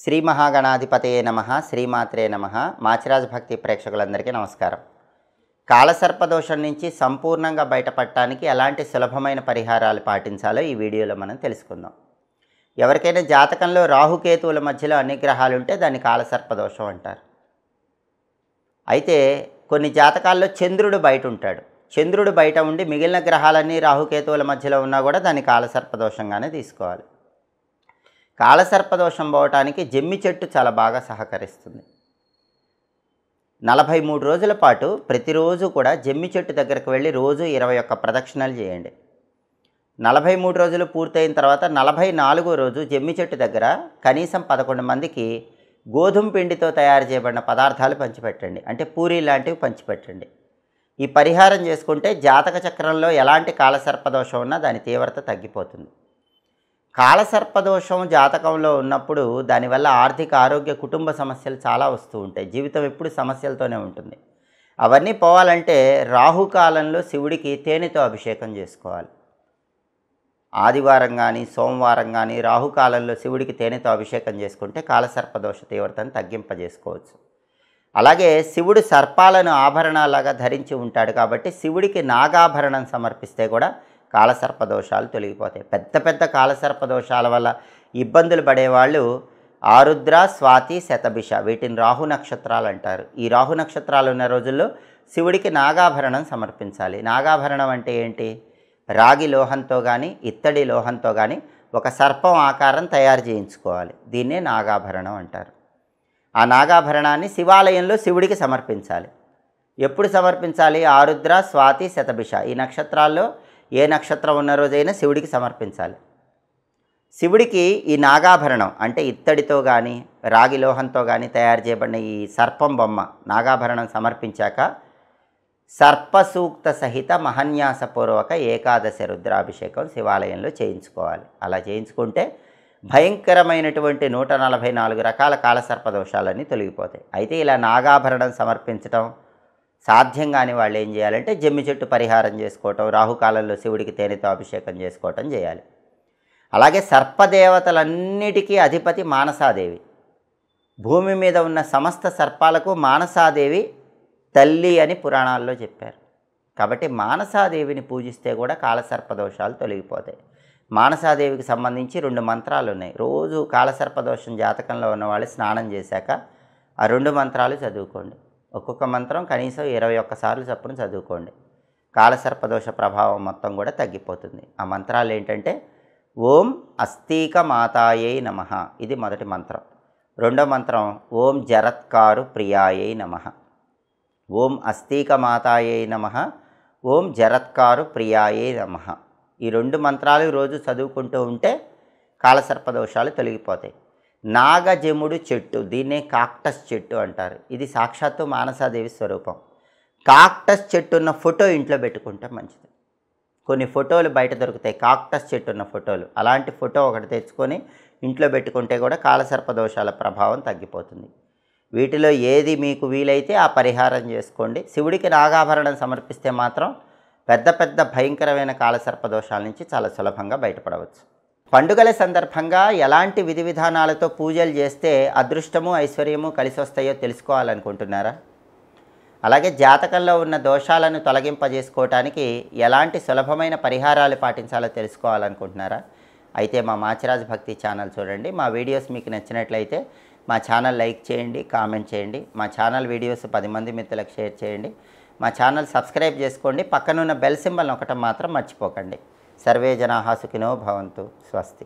శ్రీ మహాగణాధిపతయే నమః, శ్రీమాత్రే నమః. మాచిరాజ్ భక్తి ప్రేక్షకులందరికీ నమస్కారం. కాలసర్పదోషం నుంచి సంపూర్ణంగా బయటపడటానికి ఎలాంటి సులభమైన పరిహారాలు పాటించాలో ఈ వీడియోలో మనం తెలుసుకుందాం. ఎవరికైనా జాతకంలో రాహుకేతువుల మధ్యలో అన్ని గ్రహాలు ఉంటే దాన్ని కాలసర్పదోషం అంటారు. అయితే కొన్ని జాతకాల్లో చంద్రుడు బయట ఉంటాడు. చంద్రుడు బయట ఉండి మిగిలిన గ్రహాలన్నీ రాహుకేతువుల మధ్యలో ఉన్నా కూడా దాన్ని కాలసర్పదోషంగానే తీసుకోవాలి. కాలసర్పదోషం పోవటానికి జమ్మి చెట్టు చాలా బాగా సహకరిస్తుంది. 43 రోజుల పాటు ప్రతిరోజు కూడా జమ్మి చెట్టు దగ్గరకు వెళ్ళి రోజు 21 ప్రదక్షిణలు చేయండి. 43 రోజులు పూర్తయిన తర్వాత 44వ రోజు జమ్మి చెట్టు దగ్గర కనీసం 11 మందికి గోధుమ పిండితో తయారు చేయబడిన పదార్థాలు పంచిపెట్టండి. అంటే పూరీ లాంటివి పంచిపెట్టండి. ఈ పరిహారం చేసుకుంటే జాతక చక్రంలో ఎలాంటి కాలసర్పదోషం ఉన్నా దాని తీవ్రత తగ్గిపోతుంది. కాలసర్పదోషం జాతకంలో ఉన్నప్పుడు దానివల్ల ఆర్థిక, ఆరోగ్య, కుటుంబ సమస్యలు చాలా వస్తూ ఉంటాయి. జీవితం ఎప్పుడు సమస్యలతోనే ఉంటుంది. అవన్నీ పోవాలంటే రాహుకాలంలో శివుడికి తేనెతో అభిషేకం చేసుకోవాలి. ఆదివారం కానీ సోమవారం కానీ రాహుకాలంలో శివుడికి తేనెతో అభిషేకం చేసుకుంటే కాలసర్పదోష తీవ్రతను తగ్గింపజేసుకోవచ్చు. అలాగే శివుడు సర్పాలను ఆభరణాలాగా ధరించి ఉంటాడు కాబట్టి శివుడికి నాగాభరణం సమర్పిస్తే కూడా కాలసర్పదోషాలు తొలగిపోతాయి. పెద్ద పెద్ద కాలసర్పదోషాల వల్ల ఇబ్బందులు పడేవాళ్ళు ఆరుద్ర, స్వాతి, శతభిష వీటిని రాహు నక్షత్రాలు అంటారు. ఈ రాహు నక్షత్రాలు ఉన్న రోజుల్లో శివుడికి నాగాభరణం సమర్పించాలి. నాగాభరణం అంటే ఏంటి? రాగి లోహంతో కానీ ఇత్తడి లోహంతో కానీ ఒక సర్పం ఆకారం తయారు చేయించుకోవాలి. దీన్నే నాగాభరణం అంటారు. ఆ నాగాభరణాన్ని శివాలయంలో శివుడికి సమర్పించాలి. ఎప్పుడు సమర్పించాలి? ఆరుద్ర, స్వాతి, శతభిష ఈ నక్షత్రాల్లో ఏ నక్షత్రం ఉన్న రోజైనా శివుడికి సమర్పించాలి. శివుడికి ఈ నాగాభరణం అంటే ఇత్తడితో కానీ రాగి లోహంతో కానీ తయారు చేయబడిన ఈ సర్పం బొమ్మ నాగాభరణం సమర్పించాక సర్పసూక్త సహిత మహన్యాసపూర్వక ఏకాదశ రుద్రాభిషేకం శివాలయంలో చేయించుకోవాలి. అలా చేయించుకుంటే భయంకరమైనటువంటి 144 రకాల కాలసర్పదోషాలన్నీ తొలగిపోతాయి. అయితే ఇలా నాగాభరణం సమర్పించడం సాధ్యం కాని వాళ్ళు ఏం చేయాలంటే జమ్మి చెట్టు పరిహారం చేసుకోవటం, రాహుకాలంలో శివుడికి తేనెతో అభిషేకం చేసుకోవటం చేయాలి. అలాగే సర్పదేవతలన్నిటికీ అధిపతి మానసాదేవి. భూమి మీద ఉన్న సమస్త సర్పాలకు మానసాదేవి తల్లి అని పురాణాల్లో చెప్పారు. కాబట్టి మానసాదేవిని పూజిస్తే కూడా కాలసర్పదోషాలు తొలగిపోతాయి. మానసాదేవికి సంబంధించి 2 మంత్రాలు ఉన్నాయి. రోజు కాలసర్పదోషం జాతకంలో ఉన్నవాళ్ళు స్నానం చేశాక ఆ 2 మంత్రాలు చదువుకోండి. ఒక్కొక్క మంత్రం కనీసం 21 సార్లు చొప్పున చదువుకోండి. కాలసర్పదోష ప్రభావం మొత్తం కూడా తగ్గిపోతుంది. ఆ మంత్రాలు ఏంటంటే ఓం అస్తీక మాతాయై నమః, ఇది మొదటి మంత్రం. రెండో మంత్రం ఓం జరత్కారు ప్రియాయై నమః. ఓం అస్తీక మాతాయై నమః, ఓం జరత్కారు ప్రియాయై నమః. ఈ 2 మంత్రాలు రోజు చదువుకుంటూ ఉంటే కాలసర్పదోషాలు తొలగిపోతాయి. నాగజముడు చెట్టు, దీన్నే కాక్టస్ చెట్టు అంటారు. ఇది సాక్షాత్తు మానసాదేవి స్వరూపం. కాక్టస్ చెట్టు ఉన్న ఫోటో ఇంట్లో పెట్టుకుంటే మంచిది. కొన్ని ఫోటోలు బయట దొరుకుతాయి, కాక్టస్ చెట్టు ఉన్న ఫోటోలు. అలాంటి ఫోటో ఒకటి తెచ్చుకొని ఇంట్లో పెట్టుకుంటే కూడా కాలసర్పదోషాల ప్రభావం తగ్గిపోతుంది. వీటిలో ఏది మీకు వీలైతే ఆ పరిహారం చేసుకోండి. శివుడికి నాగాభరణం సమర్పిస్తే మాత్రం పెద్ద పెద్ద భయంకరమైన కాలసర్పదోషాల నుంచి చాలా సులభంగా బయటపడవచ్చు. పండుగల సందర్భంగా ఎలాంటి విధి విధానాలతో పూజలు చేస్తే అదృష్టము, ఐశ్వర్యము కలిసి వస్తాయో తెలుసుకోవాలనుకుంటున్నారా? అలాగే జాతకంలో ఉన్న దోషాలను తొలగింపజేసుకోవటానికి ఎలాంటి సులభమైన పరిహారాలు పాటించాలో తెలుసుకోవాలనుకుంటున్నారా? అయితే మా మాచిరాజ్ భక్తి ఛానల్ చూడండి. మా వీడియోస్ మీకు నచ్చినట్లయితే మా ఛానల్ లైక్ చేయండి, కామెంట్ చేయండి. మా ఛానల్ వీడియోస్ 10 మంది మిత్రులకు షేర్ చేయండి. మా ఛానల్ సబ్స్క్రైబ్ చేసుకోండి. పక్కనున్న బెల్ సింబల్ నొక్కటం మాత్రం మర్చిపోకండి. సర్వే జనాః సుఖినో భవంతు. స్వస్తి.